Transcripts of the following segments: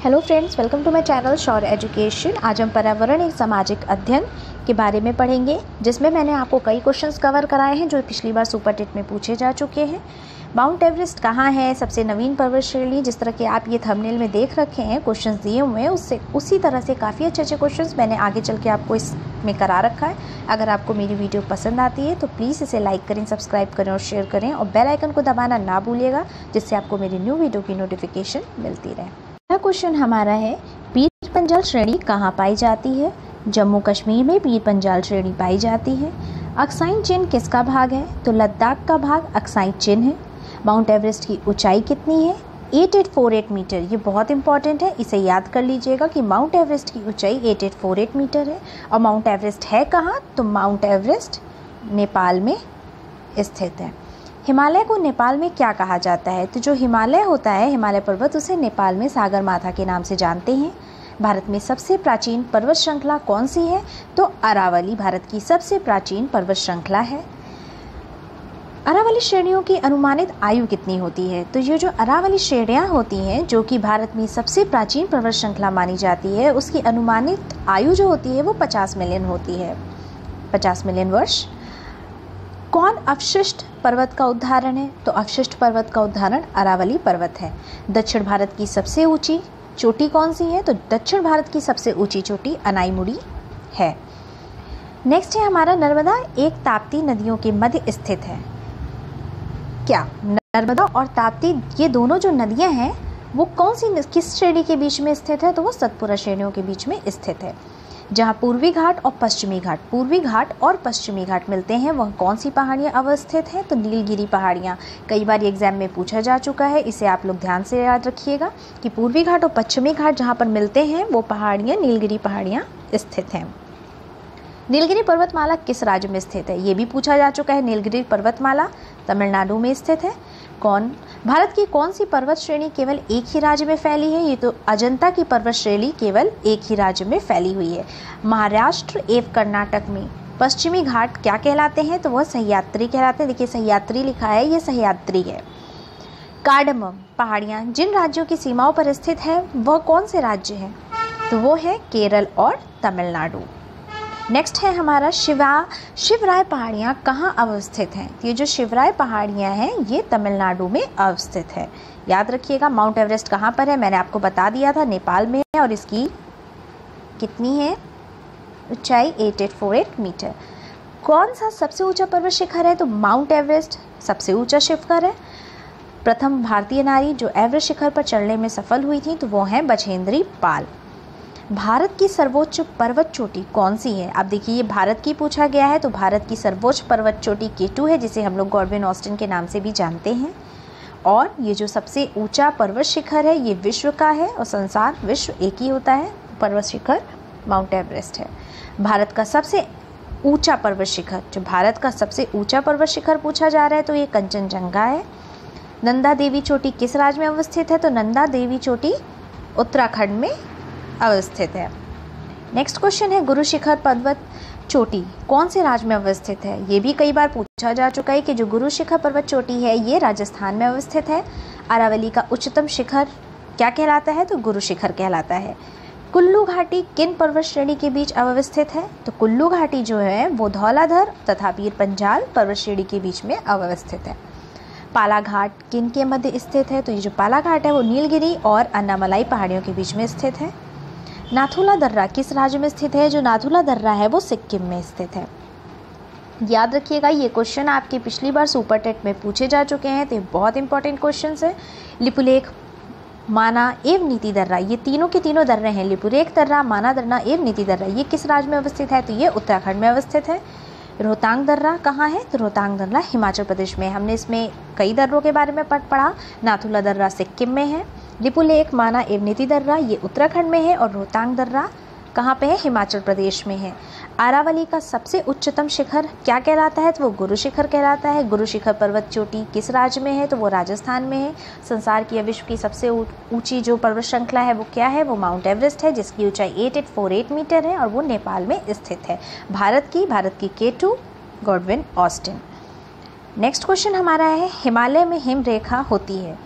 Hello friends, welcome to my channel Shaurya education. आज हम पर्यावरण एक सामाजिक अध्ययन के बारे में पढ़ेंगे, जिसमें मैंने आपको कई क्वेश्चंस कवर कराए हैं जो पिछली बार सुपर टेट में पूछे जा चुके हैं। माउंट एवरेस्ट कहाँ है, सबसे नवीन पर्वत श्रेणी, जिस तरह के आप ये थंबनेल में देख रखे हैं क्वेश्चंस दिए हुए हैं, उससे उसी तरह से काफ़ी अच्छे क्वेश्चंस मैंने आगे चल के आपको इसमें करा रखा है। अगर आपको मेरी वीडियो पसंद आती है तो प्लीज़ इसे लाइक करें, सब्सक्राइब करें और शेयर करें, और बेल आइकन को दबाना ना भूलिएगा, जिससे आपको मेरी न्यू वीडियो की नोटिफिकेशन मिलती रहे। पहला क्वेश्चन हमारा है, पीर पंजाल श्रेणी कहाँ पाई जाती है? जम्मू कश्मीर में पीर पंजाल श्रेणी पाई जाती है। अक्साई चिन्ह किसका भाग है? तो लद्दाख का भाग अक्साई चिन्ह है। माउंट एवरेस्ट की ऊंचाई कितनी है? 8848 मीटर। ये बहुत इंपॉर्टेंट है, इसे याद कर लीजिएगा कि माउंट एवरेस्ट की ऊंचाई 8848 मीटर है। और माउंट एवरेस्ट है कहाँ? तो माउंट एवरेस्ट नेपाल में स्थित है। हिमालय को नेपाल में क्या कहा जाता है? तो जो हिमालय होता है, हिमालय पर्वत, उसे नेपाल में सागर माथा के नाम से जानते हैं। भारत में सबसे प्राचीन पर्वत श्रृंखला कौन सी है? तो अरावली भारत की सबसे प्राचीन पर्वत श्रृंखला है। अरावली श्रेणियों की अनुमानित आयु कितनी होती है? तो ये जो अरावली श्रेणियाँ होती हैं, जो कि भारत में सबसे प्राचीन पर्वत श्रृंखला मानी जाती है, उसकी अनुमानित आयु जो होती है वो 50 मिलियन होती है, 50 मिलियन वर्ष। कौन अवशिष्ट पर्वत का उदाहरण है? तो अवशिष्ट पर्वत का उदाहरण अरावली पर्वत है। दक्षिण भारत की सबसे ऊंची चोटी कौन सी है? तो दक्षिण भारत की सबसे ऊंची चोटी अनाईमुड़ी है। नेक्स्ट है हमारा, नर्मदा एक ताप्ती नदियों के मध्य स्थित है। क्या नर्मदा और ताप्ती, ये दोनों जो नदियां हैं, वो कौन सी, किस श्रेणी के बीच में स्थित है? तो वो सतपुरा श्रेणियों के बीच में स्थित है। जहाँ पूर्वी घाट और पश्चिमी घाट मिलते हैं, वह कौन सी पहाड़ियाँ अवस्थित हैं? तो नीलगिरी पहाड़ियाँ। कई बार एग्जाम में पूछा जा चुका है, इसे आप लोग ध्यान से याद रखिएगा कि पूर्वी घाट और पश्चिमी घाट जहाँ पर मिलते हैं, वो पहाड़ियाँ नीलगिरी पहाड़ियाँ स्थित हैं। नीलगिरी पर्वतमाला किस राज्य में स्थित है? ये भी पूछा जा चुका है। नीलगिरी पर्वतमाला तमिलनाडु में स्थित है। भारत की कौन सी पर्वत श्रेणी केवल एक ही राज्य में फैली है? ये तो अजंता की पर्वत श्रेणी केवल एक ही राज्य में फैली हुई है। महाराष्ट्र एवं कर्नाटक में पश्चिमी घाट क्या कहलाते हैं? तो वह सह्याद्री कहलाते हैं। देखिए सह्याद्री लिखा है, ये सह्याद्री है। कार्डमम पहाड़ियाँ जिन राज्यों की सीमाओं पर स्थित है, वह कौन से राज्य हैं? तो वो है केरल और तमिलनाडु। नेक्स्ट है हमारा, शिवराय पहाड़ियाँ कहाँ अवस्थित हैं? ये जो शिवराय पहाड़ियाँ हैं, ये तमिलनाडु में अवस्थित है। याद रखिएगा। माउंट एवरेस्ट कहाँ पर है? मैंने आपको बता दिया था, नेपाल में है। और इसकी कितनी है ऊंचाई? 8848 मीटर। कौन सा सबसे ऊंचा पर्वत शिखर है? तो माउंट एवरेस्ट सबसे ऊंचा शिखर है। प्रथम भारतीय नारी जो एवरेस्ट शिखर पर चढ़ने में सफल हुई थी, तो वो है बछेंद्री पाल। भारत की सर्वोच्च पर्वत चोटी कौन सी है? अब देखिए, ये भारत की पूछा गया है, तो भारत की सर्वोच्च पर्वत चोटी K2 है, जिसे हम लोग गॉडविन ऑस्टिन के नाम से भी जानते हैं। और ये जो सबसे ऊंचा पर्वत शिखर है, ये विश्व का है, और संसार विश्व एक ही होता है। पर्वत शिखर माउंट एवरेस्ट है। भारत का सबसे ऊंचा पर्वत शिखर, जो भारत का सबसे ऊंचा पर्वत शिखर पूछा जा रहा है, तो ये कंचनजंगा है। नंदा देवी चोटी किस राज्य में अवस्थित है? तो नंदा देवी चोटी उत्तराखंड में अवस्थित है। नेक्स्ट क्वेश्चन है, गुरु शिखर पर्वत चोटी कौन से राज्य में अवस्थित है? ये भी कई बार पूछा जा चुका है कि जो गुरु शिखर पर्वत चोटी है, ये राजस्थान में अवस्थित है। अरावली का उच्चतम शिखर क्या कहलाता है? तो गुरु शिखर कहलाता है। कुल्लू घाटी किन पर्वत श्रेणी के बीच अवस्थित है? तो कुल्लू घाटी जो है वो धौलाधर तथा पीर पंजाल पर्वत श्रेणी के बीच में अवस्थित है। पाला घाट किन के मध्य स्थित है? तो ये जो पाला घाट है वो नीलगिरी और अन्नामलाई पहाड़ियों के बीच में स्थित है। नाथुला दर्रा किस राज्य में स्थित है? जो नाथुला दर्रा है वो सिक्किम में स्थित है। याद रखिएगा, ये क्वेश्चन आपके पिछली बार सुपर टेट में पूछे जा चुके हैं, तो ये बहुत इंपॉर्टेंट क्वेश्चन है। लिपुलेख, माना एवं नीति दर्रा, ये तीनों के तीनों दर्रे हैं, लिपुलेख दर्रा, माना दर्रा एवं नीति दर्रा, ये किस राज्य में अवस्थित है? तो ये उत्तराखंड में अवस्थित है। रोहतांग दर्रा कहाँ है? तो रोहतांग दर्रा हिमाचल प्रदेश में। हमने इसमें कई दर्रों के बारे में पढ़ा। नाथुला दर्रा सिक्किम में है, लिपुलेख, माना एवं नीति दर्रा ये उत्तराखंड में है, और रोहतांग दर्रा कहाँ पे है? हिमाचल प्रदेश में है। अरावली का सबसे उच्चतम शिखर क्या कहलाता है? तो वो गुरु शिखर कहलाता है। गुरु शिखर पर्वत चोटी किस राज्य में है? तो वो राजस्थान में है। संसार की या विश्व की सबसे ऊंची जो पर्वत श्रृंखला है वो क्या है? वो माउंट एवरेस्ट है, जिसकी ऊंचाई 8848 मीटर है, और वो नेपाल में स्थित है। भारत की K2 Godwin Austen. Next question हमारा है, हिमालय में हिम रेखा होती है।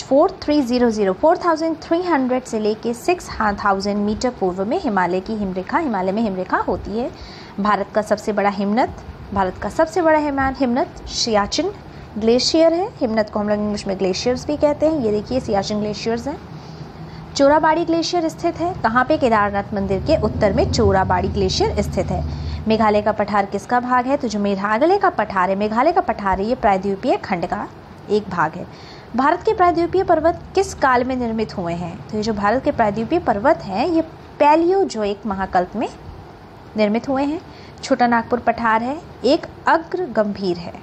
4300 से लेके 6000 मीटर पूर्व में हिमालय में हिमरेखा होती है। भारत का सबसे बड़ा हिमनद सियाचिन ग्लेशियर है। हिमनद को हम लोग इंग्लिश में ग्लेशियर्स भी कहते हैं। ये देखिए सियाचिन ग्लेशियर्स हैं। चोराबाड़ी ग्लेशियर स्थित है कहाँ पे? केदारनाथ मंदिर के उत्तर में चोराबाड़ी ग्लेशियर स्थित है। मेघालय का पठार किसका भाग है? तो जो मेघालय का पठार है ये प्रायद्वीपीय खंड का एक भाग है। भारत के प्रायद्वीपीय पर्वत किस काल में निर्मित हुए हैं? तो ये जो भारत के प्रायद्वीपीय पर्वत हैं ये पैलियोजोइक महाकल्प में निर्मित हुए हैं। छोटा नागपुर पठार है एक अग्र गंभीर है।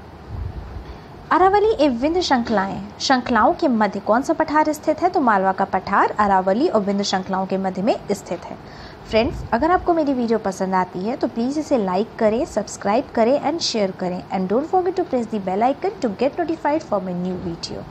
अरावली एवं विंध्य श्रृंखलाओं के मध्य कौन सा पठार स्थित है? तो मालवा का पठार अरावली और विंध्य श्रृंखलाओं के मध्य में स्थित है। फ्रेंड्स, अगर आपको मेरी वीडियो पसंद आती है तो प्लीज़ इसे लाइक करें, सब्सक्राइब करें एंड शेयर करें, and don't forget to press the bell icon to get notified for my new video.